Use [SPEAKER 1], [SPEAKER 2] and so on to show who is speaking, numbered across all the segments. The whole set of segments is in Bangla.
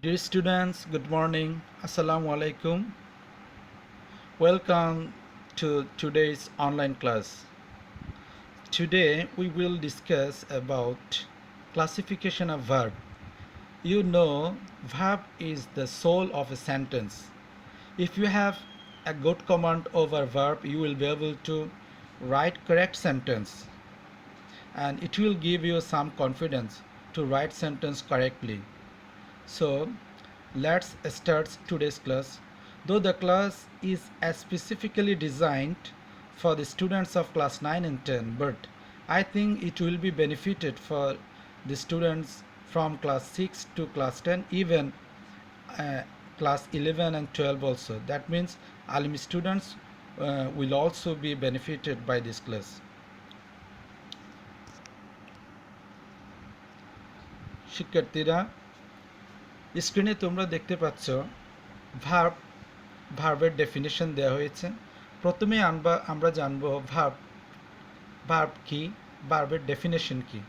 [SPEAKER 1] Dear students, good morning. Assalamu alaikum. Welcome to today's online class. Today we will discuss about classification of verb. You know, verb is the soul of a sentence. If you have a good command over verb, you will be able to write correct sentence and it will give you some confidence to write sentence correctly. So let's start today's class. Though the class is specifically designed for the students of class 9 and 10, but I think it will be benefited for the students from class 6 to class 10, even uh, class 11 and 12 also. That means alim students will also be benefited by this class. শিক্ষার্থীরা, স্ক্রিনে তোমরা দেখতে পাচ্ছ ভার্বের ডেফিনেশন দেওয়া হয়েছে। প্রথমে আমরা জানব ভার্ব কি, ভার্বের ডেফিনেশন কি।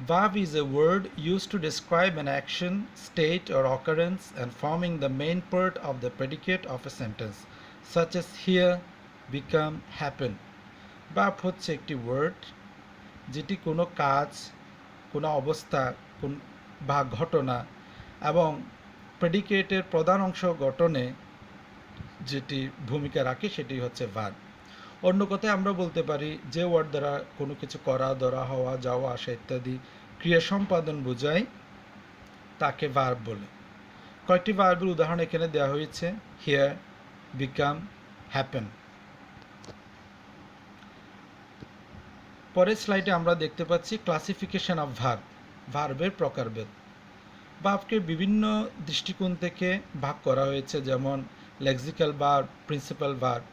[SPEAKER 1] Verb is a word used to describe an action, state or occurrence and forming the main part of the predicate of a sentence, such as hear, become, happen. Verb হচ্ছে একটি ওয়ার্ড যেটি কোনো কাজ, কোনো অবস্থা বা ঘটনা এবং প্রেডিকেটের প্রধান অংশ গঠনে যেটি ভূমিকা রাখে সেটি হচ্ছে ভার্ব। অন্য কথায় আমরা বলতে পারি যে ওয়ার্ড দ্বারা কোনো কিছু করা, ধরা, হওয়া, যাওয়া, আসা ইত্যাদি ক্রিয়া সম্পাদন বোঝায় তাকে ভার্ব বলে। কয়েকটি ভার্বের উদাহরণ এখানে দেওয়া হয়েছে: হিয়ার, বিকাম, হ্যাপেন। পরের স্লাইডে আমরা দেখতে পাচ্ছি ক্লাসিফিকেশন অফ ভার্ব, ভার্বের প্রকারভেদ। ভার্বকে বিভিন্ন দৃষ্টিকোণ থেকে ভাগ করা হয়েছে, যেমন লেক্সিক্যাল ভার্ব, প্রিন্সিপাল ভার্ব।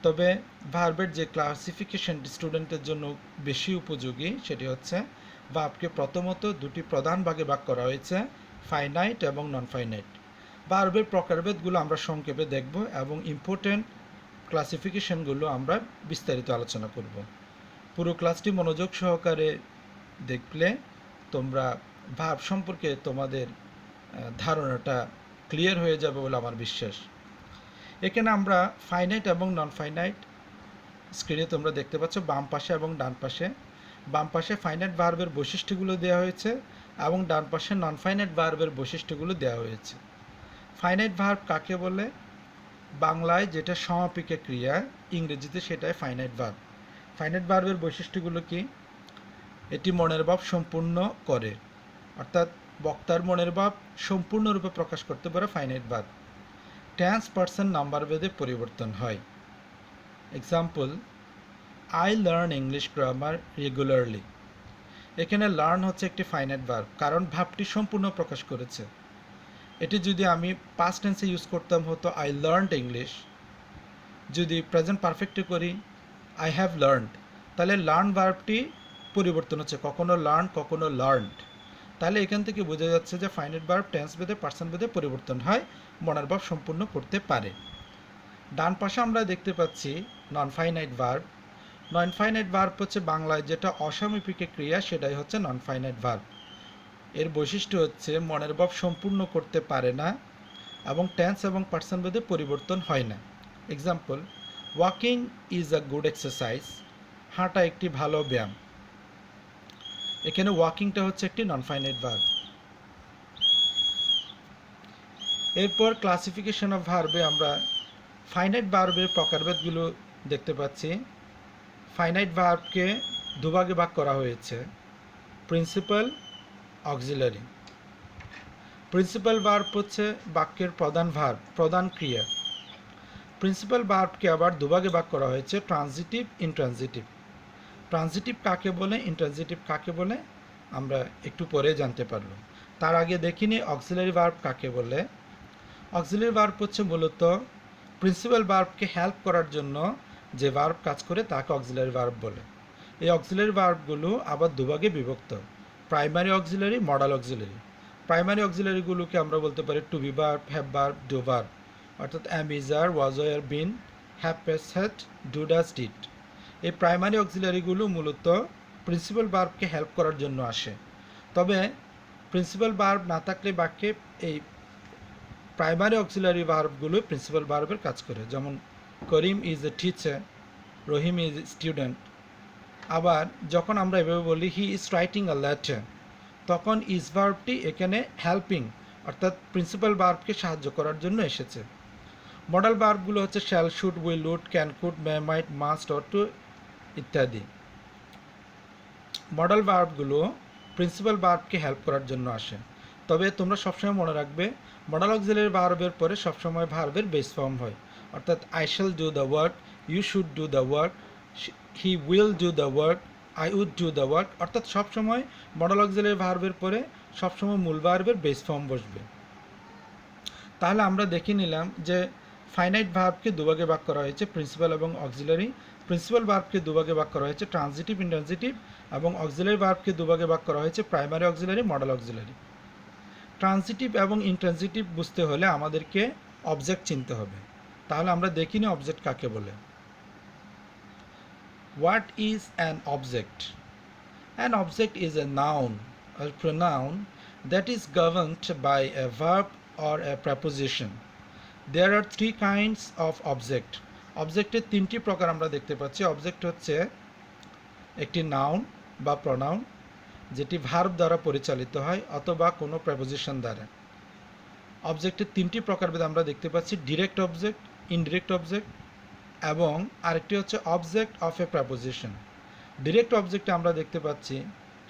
[SPEAKER 1] তবে ভার্বের যে ক্লাসিফিকেশনটি স্টুডেন্টের জন্য বেশি উপযোগী সেটি হচ্ছে ভার্বকে প্রথমত দুটি প্রধান ভাগে ভাগ করা হয়েছে, ফাইনাইট এবং নন ফাইনাইট। ভার্বের প্রকারভেদগুলো আমরা সংক্ষেপে দেখব এবং ইম্পর্টেন্ট ক্লাসিফিকেশনগুলো আমরা বিস্তারিত আলোচনা করব। পুরো ক্লাসটি মনোযোগ সহকারে দেখলে তোমরা ভার্ব সম্পর্কে তোমাদের ধারণাটা ক্লিয়ার হয়ে যাবে বলে আমার বিশ্বাস। এখানে আমরা ফাইনাইট এবং নন ফাইনাইট স্ক্রিনে তোমরা দেখতে পাচ্ছ বাম পাশে এবং ডান পাশে। বাম পাশে ফাইনাইট ভার্বের বৈশিষ্ট্যগুলো দেওয়া হয়েছে এবং ডান পাশে নন ফাইনাইট ভার্বের বৈশিষ্ট্যগুলো দেওয়া হয়েছে। ফাইনাইট ভার্ব কাকে বলে? বাংলায় যেটা সমাপিকা ক্রিয়া, ইংরেজিতে সেটাই ফাইনাইট ভার্ব। ফাইনাইট ভার্বের বৈশিষ্ট্যগুলো কি? এটি মনের ভাব সম্পূর্ণ করে, অর্থাৎ বক্তার মনের ভাব সম্পূর্ণরূপে প্রকাশ করতে পারে finite verb. Tense person number ভেদে পরিবর্তন হয়। Example: I learn English grammar regularly. এখানে লার্ন হচ্ছে একটি ফাইনাইট ভার্ব, কারণ ভাবটি সম্পূর্ণ প্রকাশ করেছে। এটি যদি আমি পাস্ট টেন্সে ইউজ করতাম হতো আই লার্নড ইংলিশ। যদি প্রেজেন্ট পারফেক্টে করি আই হ্যাভ লার্নড, তাহলে লার্ন ভার্বটি পরিবর্তন হচ্ছে, কখনো লার্ন, কখনো লার্নড। তাহলে এখান থেকে বোঝা যাচ্ছে যে ফাইনাইট ভার্ব টেন্স ভেদে, পার্সন ভেদে পরিবর্তন হয়, মনের ভাব সম্পূর্ণ করতে পারে। ডান পাশে আমরা দেখতে পাচ্ছি non finite verb. Non finite verb হচ্ছে বাংলায় যেটা অসামীপিকে ক্রিয়া, সেটাই হচ্ছে নন ফাইনাইট ভার্ব। এর বৈশিষ্ট্য হচ্ছে মনের ভাব সম্পূর্ণ করতে পারে না এবং টেন্স এবং পার্সন ভেদে পরিবর্তন হয় না। Example: walking is a good exercise. হাঁটা একটি ভালো ব্যায়াম। এখানে ওয়াকিংটা হচ্ছে একটি নন ফাইনাইট ভার্ব। এরপর ক্লাসিফিকেশন অফ ভার্বে আমরা ফাইনাইট ভার্বের প্রকারভেদগুলো দেখতে পাচ্ছি। ফাইনাইট ভার্বকে দুভাগে ভাগ করা হয়েছে: প্রিন্সিপাল, অক্সিলারি। প্রিন্সিপাল ভার্ব হচ্ছে বাক্যের প্রধান ভার্ব, প্রধান ক্রিয়া। প্রিন্সিপাল ভার্বকে আবার দুভাগে ভাগ করা হয়েছে: ট্রানজিটিভ, ইনট্রানজিটিভ। ট্রানজিটিভ কাকে বলে, ইনট্রানজিটিভ কাকে বলে আমরা একটু পরে জানতে পারব। তার আগে দেখিনি অক্সিলারি ভার্ব কাকে বলে। অক্সিলারি ভার্ব হচ্ছে মূলত প্রিন্সিপাল ভার্বকে হেল্প করার জন্য যে ভার্ব কাজ করে তাকে অক্সিলারি ভার্ব বলে। এই অক্সিলারি ভার্বগুলো আবার দুভাগে বিভক্ত: primary auxiliary, modal auxiliary. Primary অক্সিলারিগুলোকে আমরা বলতে পারি to be verb, have verb, do verb, অর্থাৎ am, is, are, was, were, been, have, has, had, do, does, did. এই প্রাইমারি অক্সিলারিগুলো মূলত প্রিন্সিপাল ভার্বকে হেল্প করার জন্য আসে। তবে প্রিন্সিপাল ভার্ব না থাকলে বাক্যে এই প্রাইমারি অক্সিলারি ভার্বগুলো প্রিন্সিপাল ভার্বের কাজ করে, যেমন Karim is a teacher, Rahim is student. আবার যখন আমরা এভাবে বলি he is writing a letter, তখন ইজ ভার্বটি এখানে হেল্পিং অর্থাৎ প্রিন্সিপাল ভার্বকে সাহায্য করার জন্য এসেছে। মডেল ভার্বগুলো হচ্ছে shall, should, will, would, can, could, may, might, must, or to ইত্যাদি। মডেল ভার্বগুলো প্রিন্সিপাল ভার্বকে হেল্প করার জন্য আসে। তবে তোমরা সবসময় মনে রাখবে মডেল অক্সিলারি ভার্বের পরে সবসময় ভার্বের বেস ফর্ম হয়, অর্থাৎ I shall do the work, you should do the work, he will do the work, I would do the work, অর্থাৎ সবসময় মডেল অক্সিলারি ভার্বের পরে সবসময় মূল ভার্বের বেস ফর্ম বসবে। তাহলে আমরা দেখে নিলাম যে ফাইনাইট ভার্বকে দুভাগে ভাগ করা হয়েছে, প্রিন্সিপাল এবং অক্সিলারি। প্রিন্সিপাল ভার্বকে দুভাগে ভাগ করা হয়েছে, ট্রানজিটিভ, ইন্ট্রানজিটিভ, এবং অক্সিলারি ভার্বকে দুভাগে ভাগ করা হয়েছে, primary auxiliary, modal auxiliary. Transitive এবং ইন্ট্রানজিটিভ বুঝতে হলে আমাদেরকে অবজেক্ট চিনতে হবে। তাহলে আমরা দেখিনি অবজেক্ট কাকে বলে। What is an object? An object is a noun or pronoun that is governed by a verb or a preposition. There are three kinds of object. অবজেক্টের তিনটি প্রকার আমরা দেখতে পাচ্ছি। অবজেক্ট হচ্ছে একটি নাউন বা প্রনাউন যেটি ভার্ব দ্বারা পরিচালিত হয় অথবা কোনো প্রেপোজিশন দ্বারা। অবজেক্টের তিনটি প্রকারভেদ আমরা দেখতে পাচ্ছি, ডিরেক্ট অবজেক্ট, ইনডিরেক্ট অবজেক্ট, এবং আরেকটি হচ্ছে object of a preposition. Direct অবজেক্টে আমরা দেখতে পাচ্ছি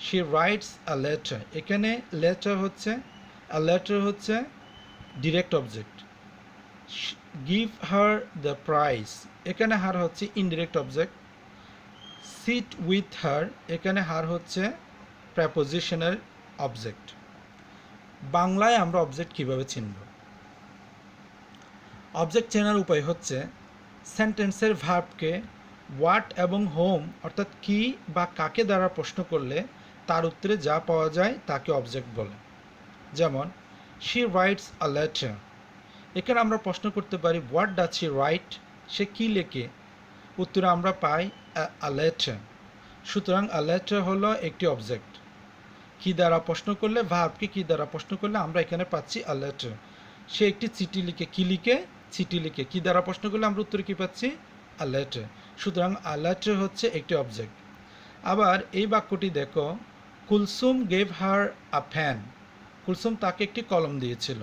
[SPEAKER 1] she writes a letter, এখানে লেটার হচ্ছে a letter হচ্ছে direct object. give her the prize, এখানে হার হচ্ছে indirect object. sit with her, এখানে হার হচ্ছে প্রেপোজিশনের অবজেক্ট। বাংলায় আমরা অবজেক্ট কিভাবে চিনব? অবজেক্ট চেনার উপায় হচ্ছে সেন্টেন্সের ভার্বকে হোয়াট এবং হোম অর্থাৎ কি বা কাকে দ্বারা প্রশ্ন করলে তার উত্তরে যা পাওয়া যায় তাকে অবজেক্ট বলে। যেমন শি রাইটস আ লেটার, এখানে আমরা প্রশ্ন করতে পারি হোয়াট ডাজ শি রাইট, সে কী লেখে? উত্তরে আমরা পাই আ লেটার। সুতরাং আ লেটার হলো একটি অবজেক্ট। কি দ্বারা প্রশ্ন করলে, ভার্বকে কি দ্বারা প্রশ্ন করলে আমরা এখানে পাচ্ছি আ লেটার। সে একটি চিঠি লিখে, কি লিখে? চিঠি লিখে। কি দ্বারা প্রশ্ন করলে আমরা উত্তরে কী পাচ্ছি? A letter. সুতরাং আ লেটার হচ্ছে একটি অবজেক্ট। আবার এই বাক্যটি দেখো, কুলসুম গেভ হার আ ফ্যান, কুলসুম তাকে একটি কলম দিয়েছিল।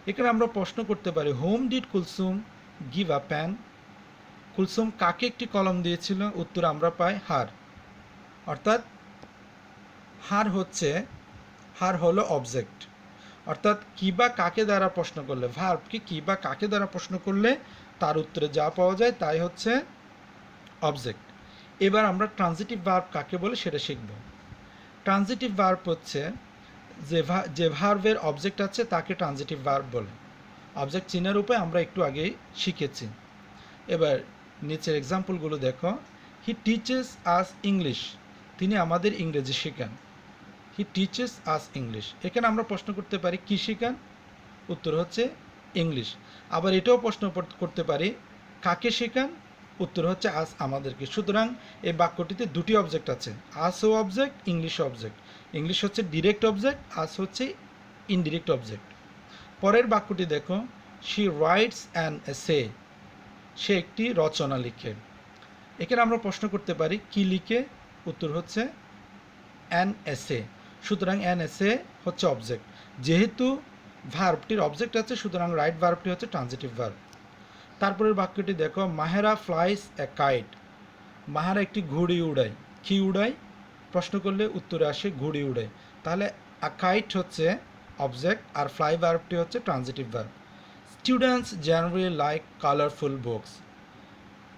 [SPEAKER 1] এখানে আমরা প্রশ্ন করতে পারি whom did Kulsum give a pan, Kulsum কাকে একটি কলম দিয়েছিল? উত্তর আমরা পাই হার। অর্থাৎ হার হলো অবজেক্ট। অর্থাৎ কি বা কাকে দ্বারা প্রশ্ন করলে, ভার্বকে কি বা কাকে দ্বারা প্রশ্ন করলে তার উত্তরে যা পাওয়া যায় তাই হচ্ছে অবজেক্ট। এবার আমরা ট্রানজিটিভ ভার্ব কাকে বলে সেটা শিখব। ট্রানজিটিভ ভার্ব হচ্ছে যে ভার্বের অবজেক্ট আছে তাকে ট্রানজিটিভ ভার্ব বলে। অবজেক্ট চিনার উপায় আমরা একটু আগেই শিখেছি। এবার নিচের এক্সাম্পলগুলো দেখো। হি টিচেস আস ইংলিশ, তিনি আমাদের ইংরেজি শেখান। হি টিচেস আস ইংলিশ, এখানে আমরা প্রশ্ন করতে পারি কি শেখান? উত্তর হচ্ছে ইংলিশ। আবার এটাও প্রশ্ন করতে পারি কাকে শেখান? উত্তর হচ্ছে আস, আমাদেরকে। সুতরাং এই বাক্যটিতে দুটি অবজেক্ট আছে, আসও অবজেক্ট, ইংলিশ অবজেক্ট। ইংলিশ হচ্ছে ডিরেক্ট অবজেক্ট, আস হচ্ছে ইনডিরেক্ট অবজেক্ট। পরের বাক্যটি দেখো, শি রাইটস অ্যান এসে, সে একটি রচনা লিখে। এখানে আমরা প্রশ্ন করতে পারি কি লিখে? উত্তর হচ্ছে অ্যান এসে। সুতরাং অ্যান এসে হচ্ছে অবজেক্ট। যেহেতু ভার্বটির অবজেক্ট আছে সুতরাং রাইট ভার্বটি হচ্ছে ট্রানজিটিভ ভার্ব। তারপরের বাক্যটি দেখো, Mahera flies a kite, Mahera একটি ঘুড়ি উড়ায়। কি উড়ায়? প্রশ্ন করলে উত্তরে আসে ঘুড়ি উড়ায়। তাহলে আ কাইট হচ্ছে অবজেক্ট আর ফ্লাই ভার্বটি হচ্ছে transitive verb. Students generally like colourful books,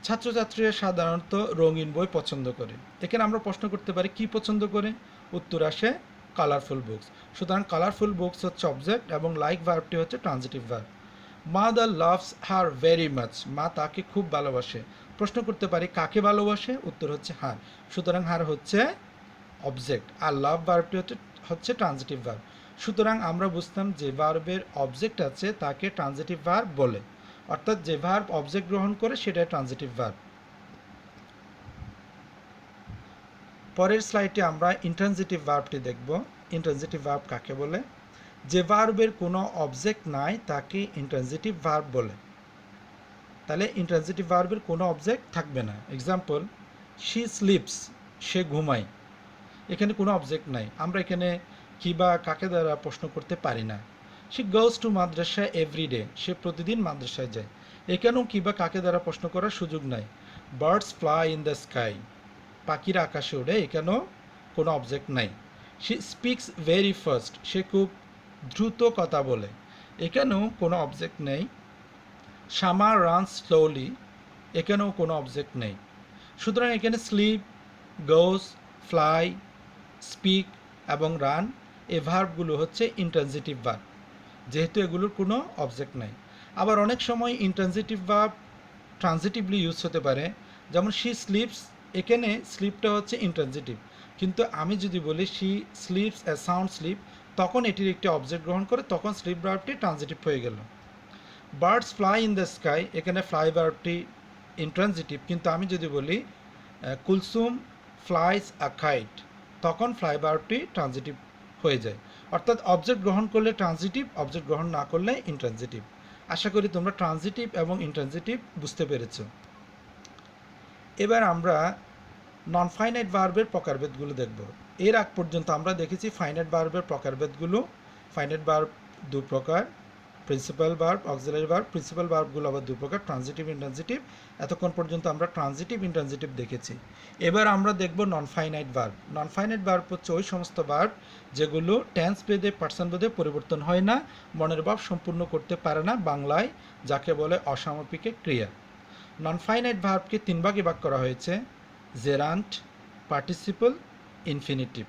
[SPEAKER 1] ছাত্রছাত্রীরা সাধারণত রঙিন বই পছন্দ করে। এখানে আমরা প্রশ্ন করতে পারি কি পছন্দ করে? উত্তর আসে কালারফুল বুকস। সুতরাং কালারফুল বুকস হচ্ছে অবজেক্ট এবং লাইক ভার্বটি হচ্ছে transitive verb. Mother loves her very much, মা তাকে খুব ভালোবাসে। প্রশ্ন করতে পারি কাকে ভালোবাসে? উত্তর হচ্ছে হার। সুতরাং হার হচ্ছে অবজেক্ট আর লাভ ভার্বটি হচ্ছে ট্রানজিটিভ ভার্ব। সুতরাং আমরা বুঝতাম যে ভার্বের অবজেক্ট আছে তাকে ট্রানজিটিভ ভার্ব বলে, অর্থাৎ যে ভার্ব অবজেক্ট গ্রহণ করে সেটা ট্রানজিটিভ ভার্ব। পরের স্লাইডে আমরা ইন্ট্রানজিটিভ ভার্বটি দেখব। ইন্ট্রানজিটিভ ভার্ব কাকে বলে? যে ভার্বের কোনো অবজেক্ট নাই তাকে ইন্ট্রানজিটিভ ভার্ব বলে। তাহলে ইন্ট্রানজিটিভ ভার্বের কোনো অবজেক্ট থাকবে না। এক্সাম্পল, শি স্লিপস, সে ঘুমায়। এখানে কোনো অবজেক্ট নাই, আমরা এখানে কি বা কাকে দ্বারা প্রশ্ন করতে পারি না। She goes to madrasa every day, সে প্রতিদিন মাদ্রাসায় যায়। এখানেও কি বা কাকে দ্বারা প্রশ্ন করার সুযোগ নাই। Birds fly in the sky, পাখিরা আকাশে ওড়ে, এখানেও কোনো অবজেক্ট নাই। শি স্পিক্স ভেরি ফাস্ট, সে খুব দ্রুত কথা বলে, এখানেও কোনো অবজেক্ট নেই। শামা রান স্লোলি, এখানেও কোনো অবজেক্ট নেই। সুতরাং এখানে স্লিপ, গোজ, ফ্লাই, স্পিক এবং রান এই ভার্বগুলো হচ্ছে ইন্ট্রানজিটিভ ভার্ব, যেহেতু এগুলোর কোনো অবজেক্ট নাই। আবার অনেক সময় ইন্ট্রানজিটিভ ভার্ব ট্রানজিটিভলি ইউজ হতে পারে, যেমন শি স্লিপস, এখানে স্লিপটা হচ্ছে ইন্ট্রানজিটিভ, কিন্তু আমি যদি বলি she slips a sound slip, তখন এটির একটি অবজেক্ট গ্রহণ করে, তখন স্লিপ ভার্বটি ট্রানজিটিভ হয়ে গেল। Birds fly in the sky, এখানে ফ্লাই ভার্বটি ইন্ট্রানজিটিভ, কিন্তু আমি যদি বলি কুলসুম ফ্লাইস আ কাইট, তখন ফ্লাই ভার্বটি ট্রানজিটিভ হয়ে যায়। অর্থাৎ অবজেক্ট গ্রহণ করলে ট্রানজিটিভ, অবজেক্ট গ্রহণ না করলে ইন্ট্রানজিটিভ। আশা করি তোমরা ট্রানজিটিভ এবং ইন্ট্রানজিটিভ বুঝতে পেরেছ। এবার আমরা নন ফাইনাইট ভার্বের প্রকারভেদগুলো দেখব। এর আগ পর্যন্ত আমরা দেখেছি ফাইনাইট ভার্বের প্রকারভেদগুলো। ফাইনাইট ভার্ব দু প্রকার, principal verb, auxiliary verb. Principal ভার্বগুলো আবার দু প্রকার, ট্রানজিটিভ, ইন্ট্রানজিটিভ। এতক্ষণ পর্যন্ত আমরা ট্রানজিটিভ, ইন্ট্রানজিটিভ দেখেছি। এবার আমরা দেখব non finite verb. Non finite verb হচ্ছে ওই সমস্ত ভার্ব যেগুলো টেন্স ভেদে, পার্সন ভেদে পরিবর্তন হয় না, মনের ভাব সম্পূর্ণ করতে পারে না, বাংলায় যাকে বলে অসামপিকে ক্রিয়া। নন ফাইনাইট ভার্বকে তিন ভাগে ভাগ করা হয়েছে: জেরান্ট, পার্টিসিপল, ইনফিনিটিভ।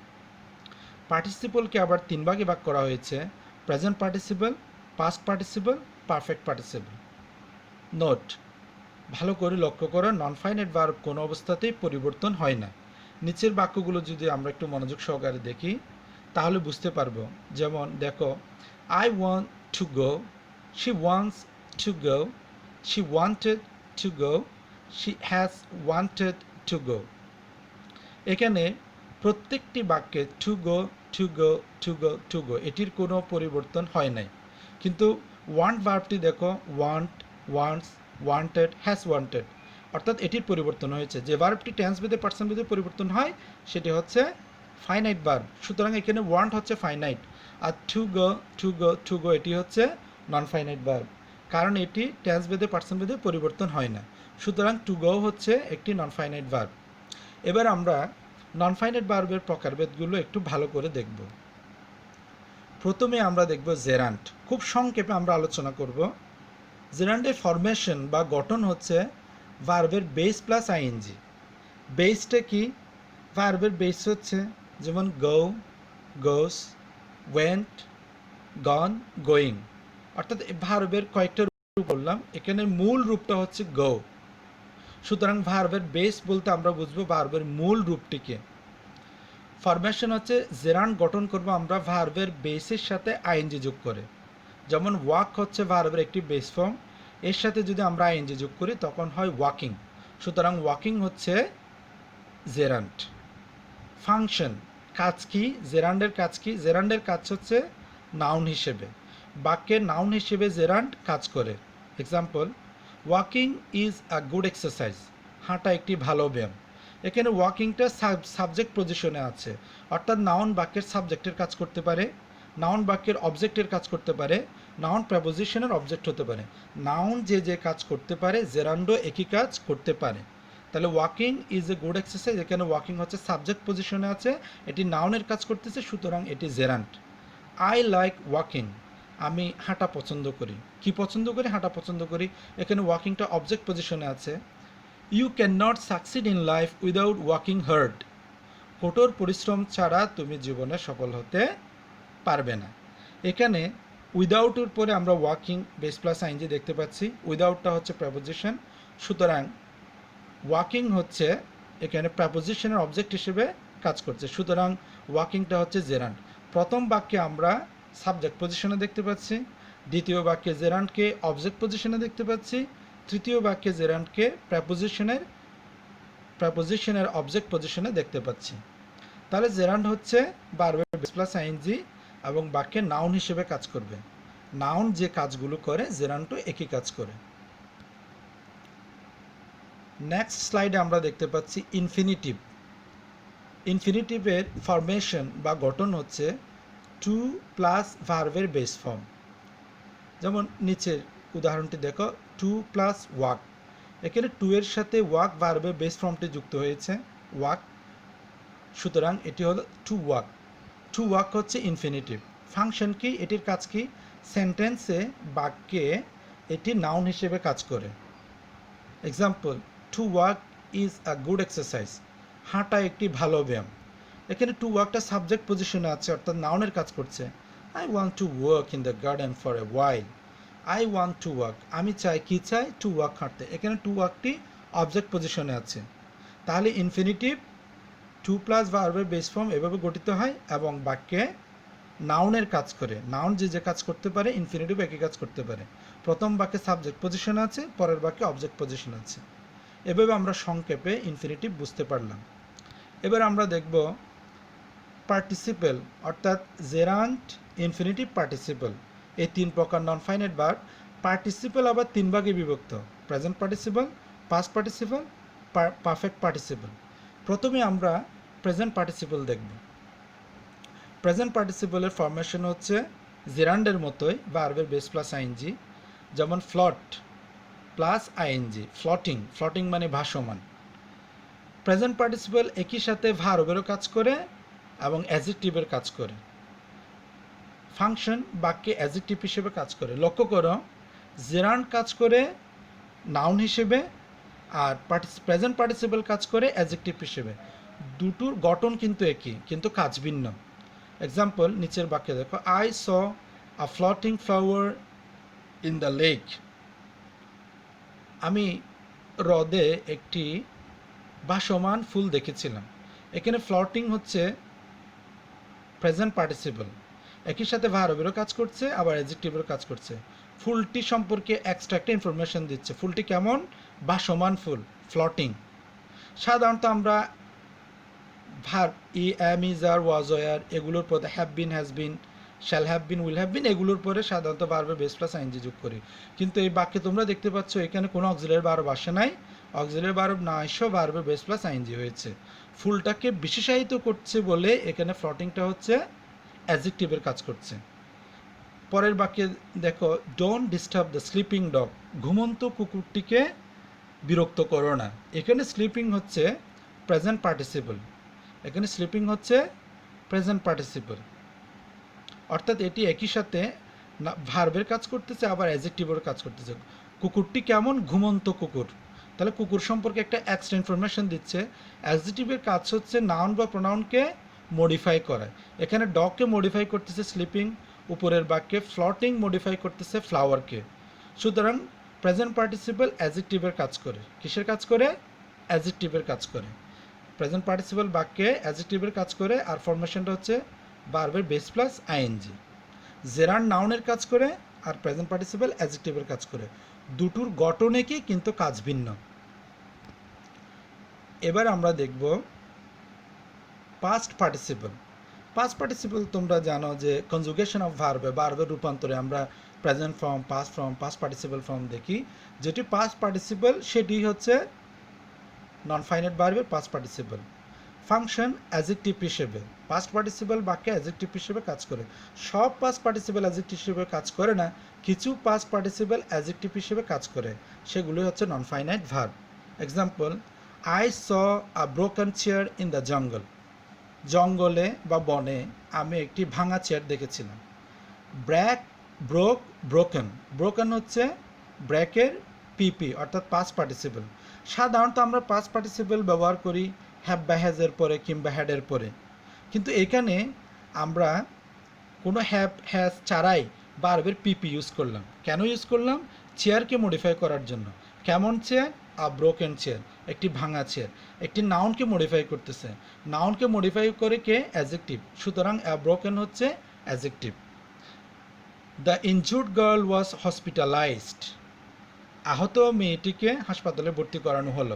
[SPEAKER 1] পার্টিসিপলকে আবার তিন ভাগে ভাগ করা হয়েছে: present participle, past participle, perfect participle. Note, ভালো করে লক্ষ্য করো, নন ফাইনাইট ভার্ব কোনো অবস্থাতেই পরিবর্তন হয় না। নিচের বাক্যগুলো যদি আমরা একটু মনোযোগ সহকারে দেখি তাহলে বুঝতে পারবো। যেমন দেখো, I want to go, she wants to go, she wanted to go, she has wanted to go. এখানে প্রত্যেকটি বাক্যে two go, to go, to go, to গো এটির কোনো পরিবর্তন হয় নাই। কিন্তু ওয়ান্ট ভার্বটি দেখো, want, wants, wanted, has wanted, অর্থাৎ এটির পরিবর্তন হয়েছে। যে ভার্বটি টেন্স ভেদে, পার্সন ভেদে পরিবর্তন হয় সেটি হচ্ছে ফাইনাইট ভার্ব। সুতরাং এখানে ওয়ান্ট হচ্ছে ফাইনাইট, আর to go, to go, to go এটি হচ্ছে নন ফাইনাইট ভার্ব, কারণ এটি টেন্স ভেদে, পার্সন ভেদে পরিবর্তন হয় না। সুতরাং টু গো হচ্ছে একটি নন ফাইনাইট ভার্ব। এবার আমরা নন ফাইনাইট ভার্বের প্রকারভেদগুলো একটু ভালো করে দেখব। প্রথমে আমরা দেখব জেরান্ট। খুব সংক্ষেপে আমরা আলোচনা করব। জেরান্টের ফরমেশন বা গঠন হচ্ছে ভার্বের বেস প্লাস আইএনজি। বেসটা কি? ভার্বের বেস হচ্ছে যেমন গো, গোস, ওয়েন্ট, গন, গোয়িং, অর্থাৎ ভার্বের কয়েকটা রূপ বললাম, এখানে মূল রূপটা হচ্ছে গো। সুতরাং ভার্বের বেস বলতে আমরা বুঝবো ভার্বের মূল রূপটিকে। ফরমেশন হচ্ছে জেরান্ট গঠন করব আমরা ভার্বের বেসের সাথে আইএনজি যোগ করে। যেমন ওয়াক হচ্ছে ভার্বের একটি বেস ফর্ম, এর সাথে যদি আমরা আইএনজি যোগ করি তখন হয় ওয়াকিং। সুতরাং ওয়াকিং হচ্ছে জেরান্ট। ফাংশন, কাজ কি? জেরান্ডের কাজ কি? জেরান্ডের কাজ হচ্ছে নাউন হিসেবে, বাক্যের নাউন হিসেবে জেরান্ড কাজ করে। Example, walking is a good exercise, হাঁটা একটি ভালো ব্যায়াম। এখানে ওয়াকিংটা সাবজেক্ট পজিশনে আছে, অর্থাৎ নাউন বাক্যের সাবজেক্টের কাজ করতে পারে, নাউন বাক্যের অবজেক্টের কাজ করতে পারে, নাউন প্রেপোজিশনের অবজেক্ট হতে পারে। নাউন যে যে কাজ করতে পারে জেরান্ডও একই কাজ করতে পারে। তাহলে walking is a good exercise, এখানে ওয়াকিং হচ্ছে সাবজেক্ট পজিশনে আছে, এটি নাউনের কাজ করতেছে, সুতরাং এটি জেরান্ট। আই লাইক ওয়াকিং, আমি হাঁটা পছন্দ করি। কি পছন্দ করি? হাঁটা পছন্দ করি। এখানে ওয়াকিংটা অবজেক্ট পজিশনে আছে। You cannot succeed in life without working hard, কঠোর পরিশ্রম ছাড়া তুমি জীবনে সফল হতে পারবে না। এখানে উইদাউটের পরে আমরা ওয়াকিং বেস প্লাস আইএনজি দেখতে পাচ্ছি, উইদাউটটা হচ্ছে প্রেপোজিশন, সুতরাং ওয়াকিং হচ্ছে এখানে প্রেপোজিশনের অবজেক্ট হিসেবে কাজ করছে, সুতরাং ওয়াকিংটা হচ্ছে জেরান্ট। প্রথম বাক্যে আমরা সাবজেক্ট পজিশনে দেখতে পাচ্ছি, দ্বিতীয় বাক্যে জেরান্টকে অবজেক্ট পজিশনে দেখতে পাচ্ছি, তৃতীয় বাক্যে জেরান্টকে প্রেপোজিশনের অবজেক্ট পজিশনে দেখতে পাচ্ছি। তাহলে জেরান্ড হচ্ছে ভার্বের বেস প্লাস আইএনজি এবং বাক্যে নাউন হিসেবে কাজ করবে। নাউন যে কাজগুলো করে জেরান্ডও একই কাজ করে। নেক্সট স্লাইডে আমরা দেখতে পাচ্ছি ইনফিনিটিভ। ইনফিনিটিভের ফরমেশন বা গঠন হচ্ছে টু প্লাস ভার্বের বেস ফর্ম। যেমন নিচের উদাহরণটি দেখো, টু প্লাস ওয়াক। এখানে টু এর সাথে ওয়াক ভার্বের বেস ফর্মটি যুক্ত হয়েছে, ওয়াক, সুতরাং এটি হলো টু ওয়াক। টু ওয়াক হচ্ছে ইনফিনিটিভ। ফাংশন কি, এটির কাজ কি, সেন্টেন্সে বাক্যে এটি নাউন হিসেবে কাজ করে। Example, to walk is a good exercise, হাঁটা একটি ভালো ব্যায়াম। এখানে টু ওয়াকটা সাবজেক্ট পজিশনে আছে, অর্থাৎ নাউনের কাজ করছে। I want to work in the garden for a while. I want to walk, আমি চাই, কি চাই, টু ওয়াক, হাঁটতে। এখানে টু ওয়াকটি অবজেক্ট পজিশনে আছে। তাহলে ইনফিনিটিভ টু প্লাস ভার্বের বেস ফর্ম এভাবে গঠিত হয় এবং বাক্যে নাউনের কাজ করে। নাউন যে যে কাজ করতে পারে ইনফিনিটিভ একই কাজ করতে পারে। প্রথম বাক্যে সাবজেক্ট পজিশন আছে, পরের বাক্যে অবজেক্ট পজিশন আছে। এভাবে আমরা সংক্ষেপে ইনফিনিটিভ বুঝতে পারলাম। এবার আমরা দেখব পার্টিসিপেল, অর্থাৎ জেরান্ড, ইনফিনিটিভ, পার্টিসিপেল, এই তিন প্রকার নন ফাইনাইট ভার্ব। পার্টিসিপেল আবার তিন ভাগে বিভক্ত: present participle, past participle, perfect participle. প্রথমে আমরা প্রেজেন্ট পার্টিসিপল দেখব। প্রেজেন্ট পার্টিসিপলের ফরমেশন হচ্ছে জেরান্ডের মতোই, ভার্বের বেস প্লাস আইএনজি। যেমন ফ্লট প্লাস আইএনজি, ফ্লটিং। ফ্লটিং মানে ভাসমান। প্রেজেন্ট পার্টিসিপল একই সাথে ভার্বেরও কাজ করে এবং অ্যাডজেক্টিভের কাজ করে। ফাংশন বাক্যে অ্যাডজেক্টিভ হিসেবে কাজ করে। লক্ষ্য করো, জেরান্ড কাজ করে নাউন হিসেবে আর প্রেজেন্ট পার্টিসিপল কাজ করে অ্যাডজেক্টিভ হিসেবে। দুটোর গঠন কিন্তু একই, কিন্তু কাজ ভিন্ন। এক্সাম্পল, নিচের বাক্যে দেখো, I saw a floating flower in the lake. আমি হ্রদে একটি ভাসমান ফুল দেখেছিলাম। এখানে ফ্লটিং হচ্ছে প্রেজেন্ট পার্টিসিপল, একই সাথে ভার্বেরও কাজ করছে আবার অ্যাডজেক্টিভেরও কাজ করছে। ফুলটি সম্পর্কে এক্সট্রা একটা ইনফরমেশন দিচ্ছে। ফুলটি কেমন? ভাসমান ফুল, ফ্লটিং। সাধারণত আমরা ভার্ব ই, am, is, are, was, were এগুলোর পরে have been, has been, shall have been, will have been এগুলোর পরে সাধারণত ভার্বের বেস প্লাস আইএনজি যোগ করি। কিন্তু এই বাক্যে তোমরা দেখতে পাচ্ছ এখানে কোনো অক্সিলারি ভার্ব আসে নাই। অক্সিলারি ভার্ব না এসেও ভার্বের বেস প্লাস আইএনজি হয়েছে। ফুলটাকে বিশেষায়িত করছে বলে এখানে ফ্লটিংটা হচ্ছে অ্যাডজেক্টিভের কাজ করছে। পরের বাক্যে দেখো, don't disturb the sleeping dog. ঘুমন্ত কুকুরটিকে বিরক্ত করো না। এখানে স্লিপিং হচ্ছে প্রেজেন্ট পার্টিসিপল, এখানে স্লিপিং হচ্ছে প্রেজেন্ট পার্টিসিপল, অর্থাৎ এটি একই সাথে ভার্বের কাজ করতেছে আবার অ্যাডজেক্টিভের কাজ করতেছে। কুকুরটি কেমন? ঘুমন্ত কুকুর। তাহলে কুকুর সম্পর্কে একটা এক্সট্রা ইনফরমেশন দিচ্ছে। অ্যাডজেক্টিভের কাজ হচ্ছে নাউন বা প্রোনাউনকে মডিফাই করা। এখানে ডগকে মডিফাই করতেছে স্লিপিং, উপরের বাক্যে ফ্লটিং মডিফাই করতেছে ফ্লাওয়ারকে। সুতরাং প্রেজেন্ট পার্টিসিপল অ্যাডজেক্টিভের কাজ করে। কিসের কাজ করে? অ্যাডজেক্টিভের কাজ করে। প্রেজেন্ট পার্টিসিপল বাক্যে অ্যাডজেক্টিভের কাজ করে আর ফরমেশনটা হচ্ছে ভার্বের বেস প্লাস আইএনজি। জেরান্ড নাউনের কাজ করে আর প্রেজেন্ট পার্টিসিপল অ্যাডজেক্টিভের কাজ করে। দুটোর গঠনে কি, কিন্তু কাজ ভিন্ন। এবার আমরা দেখব পাস্ট পার্টিসিপল। পাস্ট পার্টিসিপল তোমরা জানো যে কনজুগেশন অফ ভার্বে, ভার্বের রূপান্তরে আমরা present form, past participle form দেখি। যেটি পাস্ট পার্টিসিপল সেটি হচ্ছে নন ফাইনাইট ভার্বের পাস্ট পার্টিসিপল। ফাংশন অ্যাডজেক্টিভ হিসেবে, পাস্ট পার্টিসিপল বাক্যে অ্যাডজেক্টিভ হিসেবে কাজ করে। সব পাস্ট পার্টিসিপল অ্যাডজেক্টিভ হিসেবে কাজ করে না, কিছু পাস্ট পার্টিসিপল অ্যাডজেক্টিভ হিসেবে কাজ করে, সেগুলি হচ্ছে non finite verb. Example, I saw a broken chair in the jungle. জঙ্গলে বা বনে আমি একটি ভাঙা চেয়ার দেখেছিলাম। BRAC, broke, broken. ব্রোকেন হচ্ছে ব্র্যাকের পিপি, অর্থাৎ পাস্ট পার্টিসিপল। সাধারণত আমরা পাস্ট পার্টিসিপল ব্যবহার করি হ্যাভ বা হ্যাজের পরে কিংবা হ্যাডের পরে, কিন্তু এখানে আমরা কোনো হ্যাভ হ্যাজ ছাড়াই ভার্বের পিপি ইউজ করলাম। কেন ইউজ করলাম? চেয়ারকে মডিফাই করার জন্য। কেমন চেয়ার? আ ব্রোকেন চেয়ার, একটি ভাঙা চেয়ার। একটি নাউনকে মডিফাই করতেছে, নাউনকে মডিফাই করে কে? অ্যাডজেক্টিভ। সুতরাং আ ব্রোকেন হচ্ছে adjective. The injured girl was hospitalised. আহত মেয়েটিকে হাসপাতালে ভর্তি করানো হলো।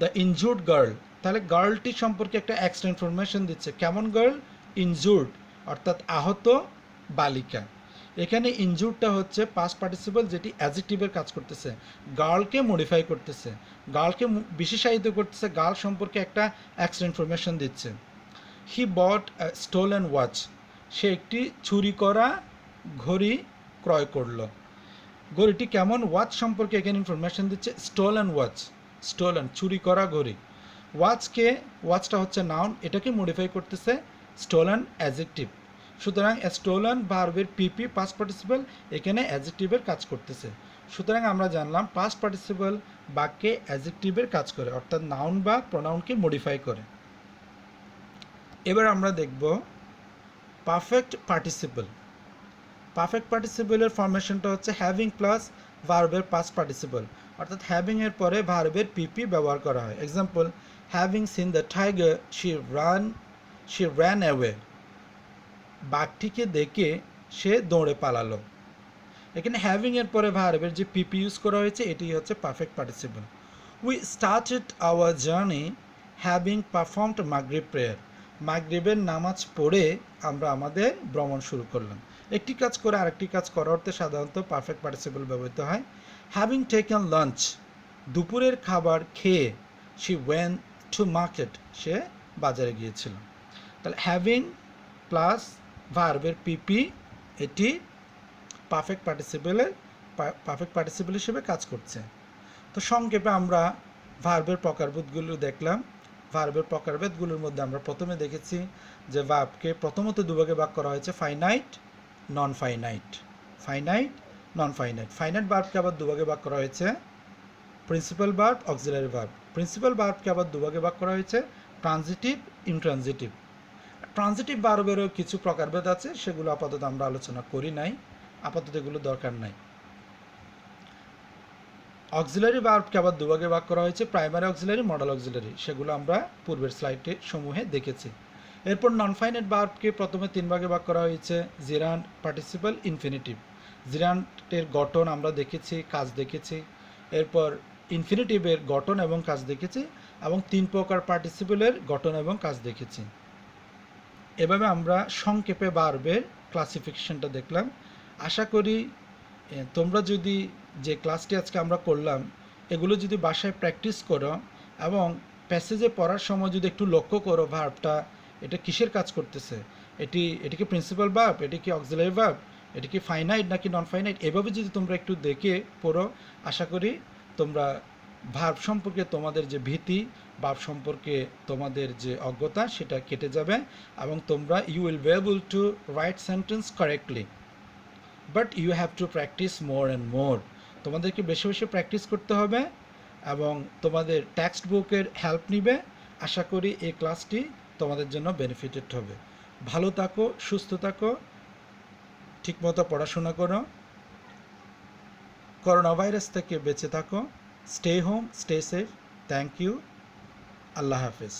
[SPEAKER 1] দ্য ইনজুর্ড গার্ল, তাহলে গার্লটি সম্পর্কে একটা এক্সট্রা ইনফরমেশন দিচ্ছে। কেমন গার্ল? ইনজুর্ড, অর্থাৎ আহত বালিকা। এখানে ইনজুর্ডটা হচ্ছে পাস্ট পার্টিসিপল, যেটি অ্যাডজেক্টিভের কাজ করতেছে, গার্লকে মডিফাই করতেছে, গার্লকে বিশেষায়িত করতেছে, গার্ল সম্পর্কে একটা এক্সট্রা ইনফরমেশন দিচ্ছে। হি বট স্টোলেন ওয়াচ, সে একটি চুরি করা ঘড়ি ক্রয় করলো। ঘড়িটি কেমন? ওয়াচ সম্পর্কে এখানে ইনফরমেশন দিচ্ছে, স্টোলেন ওয়াচ, স্টোলেন চুরি করা ঘড়ি। ওয়াচটা হচ্ছে নাউন, এটাকে মডিফাই করতেছে স্টোলেন অ্যাডজেক্টিভ। সুতরাং স্টোলেন ভার্বের পিপি পাস্ট পার্টিসিপল এখানে অ্যাডজেক্টিভের কাজ করতেছে। সুতরাং আমরা জানলাম পাস্ট পার্টিসিপল বাক্যে অ্যাডজেক্টিভের কাজ করে, অর্থাৎ নাউন বা প্রোনাউনকে মডিফাই করে। এবার আমরা দেখব পারফেক্ট পার্টিসিপল। পারফেক্ট পার্টিসিপলের ফরমেশনটা হচ্ছে হ্যাভিং প্লাস ভার্বের পাস্ট পার্টিসিপল, অর্থাৎ হ্যাভিং এর পরে ভার্বের পিপি ব্যবহার করা হয়। Example, having seen the tiger she ran away, বাঘটিকে দেখে সে দৌড়ে পালালো। এখানে হ্যাভিং এর পরে ভার্বের যে পিপি ইউজ করা হয়েছে এটি হচ্ছে perfect participle. We started our journey having performed মাগরিব প্রেয়ার, মাগরিবের নামাজ পড়ে আমরা আমাদের ভ্রমণ শুরু করলাম। একটি কাজ করে আরেকটি কাজ করার অর্থে সাধারণত পারফেক্ট পার্টিসিপল ব্যবহৃত হয়। হ্যাভিং টেকেন লাঞ্চ, দুপুরের খাবার খেয়ে শি ওয়েন টু মার্কেট, সে বাজারে গিয়েছিল। তাহলে হ্যাভিং প্লাস ভার্বের পিপি এটি পারফেক্ট পার্টিসিপল হিসেবে কাজ করছে। তো সংক্ষেপে আমরা ভার্বের প্রকারভেদগুলো দেখলাম। ভার্বের প্রকারভেদগুলোর মধ্যে আমরা প্রথমে দেখেছি যে ভার্বকে প্রথমত দুভাগে ভাগ করা হয়েছে, finite, non finite. Finite, non finite. Finite ভার্বকে আবার দুভাগে ভাগ করা হয়েছে, principal verb, auxiliary verb. Principal ভার্বকে আবার দুভাগে ভাগ করা হয়েছে, ট্রানজিটিভ, ইনট্রানজিটিভ। ট্রানজিটিভ ভার্বেরও কিছু প্রকারভেদ আছে, সেগুলো আপাতত আমরা আলোচনা করি নাই, আপাতত এগুলো দরকার নাই। অক্সিলারি ভার্বকে আবার দুভাগে ভাগ করা হয়েছে, প্রাইমারি অক্সিলারি, মডেল অক্সিলারি। সেগুলো আমরা পূর্বের স্লাইডে সমূহে দেখেছি। এরপর নন ফাইনাইট ভার্বকে প্রথমে তিন ভাগে ভাগ করা হয়েছে, জিরান্ট, পার্টিসিপল, ইনফিনিটিভ। জিরান্টের গঠন আমরা দেখেছি, কাজ দেখেছি। এরপর ইনফিনিটিভের গঠন এবং কাজ দেখেছি, এবং তিন প্রকার পার্টিসিপলের গঠন এবং কাজ দেখেছি। এভাবে আমরা সংক্ষেপে ভার্বের ক্লাসিফিকেশনটা দেখলাম। আশা করি তোমরা যদি যে ক্লাসটি আজকে আমরা করলাম এগুলো যদি বাসায় প্র্যাকটিস করো এবং প্যাসেজে পড়ার সময় যদি একটু লক্ষ্য করো ভার্বটা এটা কিসের কাজ করতেছে, এটি কি প্রিন্সিপাল ভার্ব, এটি কি অক্সিলারি ভার্ব, এটি কি ফাইনাইট নাকি নন ফাইনাইট, এভাবে যদি তোমরা একটু দেখে পড়ো আশা করি তোমরা ভার্ব সম্পর্কে তোমাদের যে ভীতি, ভার্ব সম্পর্কে তোমাদের যে অজ্ঞতা সেটা কেটে যাবে এবং তোমরা you will be able to write sentence correctly. But you have to practice more and more. তোমাদেরকে বেশি বেশি প্র্যাকটিস করতে হবে এবং তোমাদের টেক্সট বুকের হেল্প নিবে। আশা করি এই ক্লাসটি তোমাদের জন্য বেনিফিটেড হবে। ভালো থাকো, সুস্থ থাকো, ঠিকমতো পড়াশোনা করো, করোনা ভাইরাস থেকে বেঁচে থাকো। Stay home, stay safe. Thank you. আল্লাহ হাফেজ।